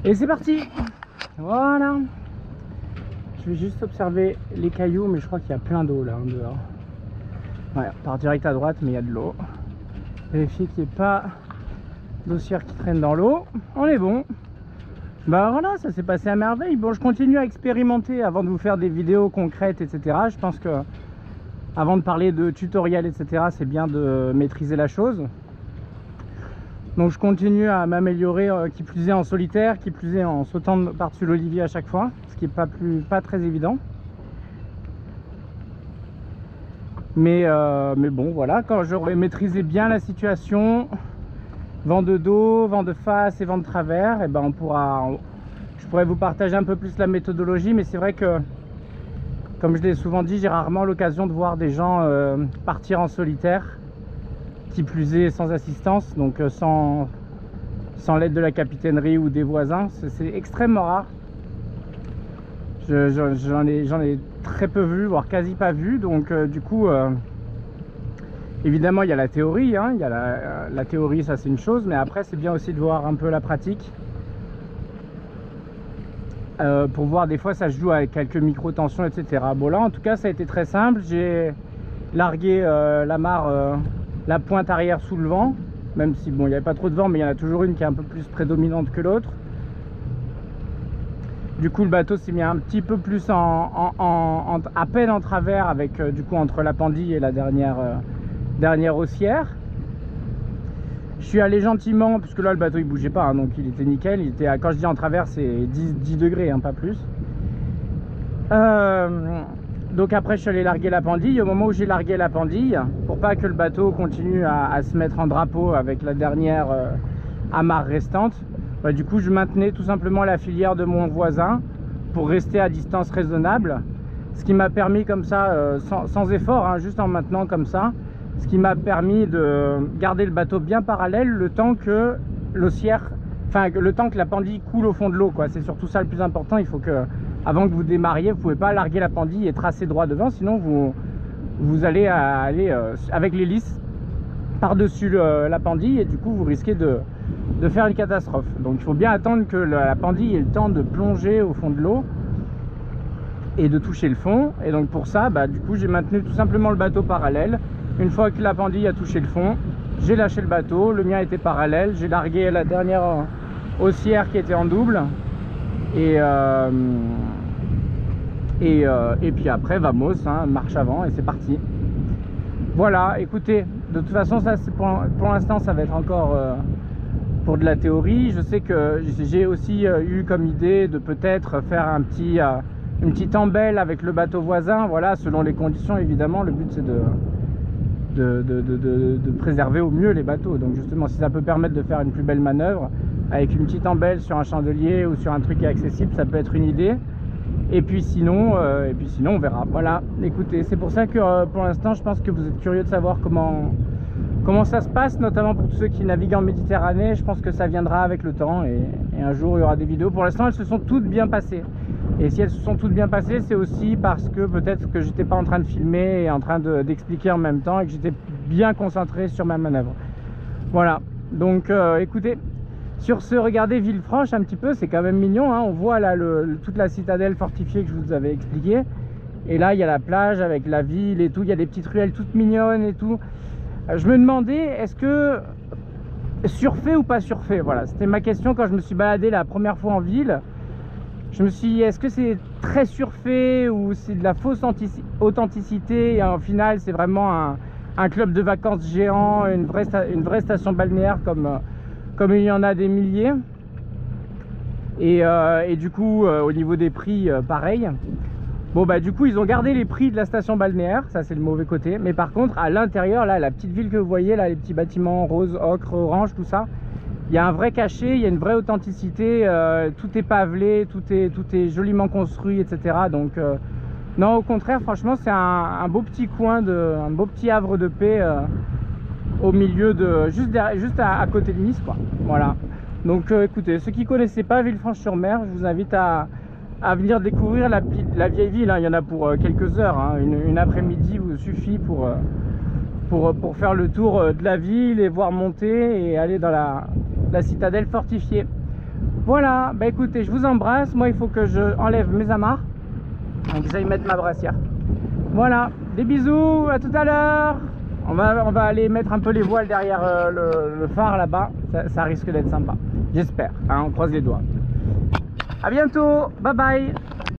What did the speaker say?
Et c'est parti. Voilà. Je vais juste observer les cailloux, mais je crois qu'il y a plein d'eau là en dehors. Ouais, on part direct à droite, mais il y a de l'eau. Vérifier qu'il n'y ait pas d'ossière qui traîne dans l'eau. On est bon. Bah voilà, ça s'est passé à merveille. Bon, je continue à expérimenter avant de vous faire des vidéos concrètes, etc. Je pense que avant de parler de tutoriel, etc., c'est bien de maîtriser la chose. Donc je continue à m'améliorer, qui plus est en solitaire, qui plus est en sautant par-dessus l'olivier à chaque fois, ce qui n'est pas très évident. Mais bon, voilà, quand j'aurai maîtrisé bien la situation, vent de dos, vent de face et vent de travers, et ben je pourrais vous partager un peu plus la méthodologie. Mais c'est vrai que, comme je l'ai souvent dit, j'ai rarement l'occasion de voir des gens partir en solitaire, qui plus est sans assistance, donc sans l'aide de la capitainerie ou des voisins. C'est extrêmement rare. J'en ai très peu vu, voire quasi pas vu. Donc du coup, évidemment il y a la théorie, hein, il y a la théorie, ça c'est une chose, mais après c'est bien aussi de voir un peu la pratique, pour voir, des fois ça se joue avec quelques micro-tensions, etc. Bon, là en tout cas ça a été très simple. J'ai largué l'amarre, la pointe arrière sous le vent, même si bon, il n'y avait pas trop de vent, mais il y en a toujours une qui est un peu plus prédominante que l'autre. Du coup le bateau s'est mis un petit peu plus à peine en travers, avec du coup entre la pendille et la dernière haussière. Je suis allé gentiment, puisque là le bateau il bougeait pas, hein, donc il était nickel. Il était, quand je dis en travers, c'est 10 degrés, hein, pas plus. Donc après je suis allé larguer la pendille. Au moment où j'ai largué la pendille, pour pas que le bateau continue à se mettre en drapeau avec la dernière amarre restante, bah, du coup je maintenais tout simplement la filière de mon voisin pour rester à distance raisonnable, ce qui m'a permis comme ça, sans effort, hein, juste en maintenant comme ça, ce qui m'a permis de garder le bateau bien parallèle le temps que l'haussière, enfin le temps que la pendille coule au fond de l'eau, quoi. C'est surtout ça le plus important. Il faut que, avant que vous démarriez, vous pouvez pas larguer la pendille et tracer droit devant, sinon vous allez aller avec l'hélice par-dessus la pendille, et du coup vous risquez de faire une catastrophe. Donc il faut bien attendre que la pendille ait le temps de plonger au fond de l'eau et de toucher le fond. Et donc pour ça, bah, du coup j'ai maintenu tout simplement le bateau parallèle. Une fois que la pendille a touché le fond, j'ai lâché le bateau, le mien était parallèle, j'ai largué la dernière haussière qui était en double, et puis après vamos, hein, marche avant, et c'est parti. Voilà, écoutez, de toute façon ça c'est pour l'instant ça va être encore pour de la théorie. Je sais que j'ai aussi eu comme idée de peut-être faire une petite embelle avec le bateau voisin, voilà, selon les conditions évidemment. Le but c'est de préserver au mieux les bateaux. Donc justement, si ça peut permettre de faire une plus belle manœuvre avec une petite embelle sur un chandelier ou sur un truc qui est accessible, ça peut être une idée. Et puis sinon on verra. Voilà, écoutez, c'est pour ça que pour l'instant je pense que vous êtes curieux de savoir comment ça se passe, notamment pour tous ceux qui naviguent en Méditerranée. Je pense que ça viendra avec le temps, et un jour il y aura des vidéos. Pour l'instant elles se sont toutes bien passées, et si elles se sont toutes bien passées, c'est aussi parce que peut-être que j'étais pas en train de filmer et en train d'expliquer en même temps, et que j'étais bien concentré sur ma manœuvre. Voilà, donc écoutez, sur ce, regardez Villefranche un petit peu, c'est quand même mignon, hein. On voit là toute la citadelle fortifiée que je vous avais expliqué, et là il y a la plage avec la ville et tout, il y a des petites ruelles toutes mignonnes et tout. Je me demandais, est-ce que surfer ou pas surfer, voilà, c'était ma question quand je me suis baladé la première fois en ville. Je me suis dit, est-ce que c'est très surfé ou c'est de la fausse authenticité, et au final c'est vraiment un club de vacances géant, une vraie station balnéaire comme il y en a des milliers. Et du coup au niveau des prix, pareil. Bon bah du coup ils ont gardé les prix de la station balnéaire, ça c'est le mauvais côté. Mais par contre à l'intérieur, là, la petite ville que vous voyez là, les petits bâtiments rose, ocre, orange, tout ça, il y a un vrai cachet, il y a une vraie authenticité, tout est pavelé, tout est joliment construit, etc. Donc non, au contraire, franchement c'est un beau petit coin, un beau petit havre de paix, au milieu de, juste à côté de Nice, quoi. Voilà. Donc écoutez, ceux qui ne connaissaient pas Villefranche-sur-Mer, je vous invite à venir découvrir la vieille ville, hein. Il y en a pour quelques heures, hein. Une après-midi vous suffit pour faire le tour de la ville et voir monter et aller dans la citadelle fortifiée. Voilà, bah écoutez, je vous embrasse. Moi, il faut que je enlève mes amarres. Donc j'aille mettre ma brassière. Voilà, des bisous, à tout à l'heure. On va aller mettre un peu les voiles derrière le phare là-bas. Ça risque d'être sympa. J'espère, hein, on croise les doigts. À bientôt, bye bye.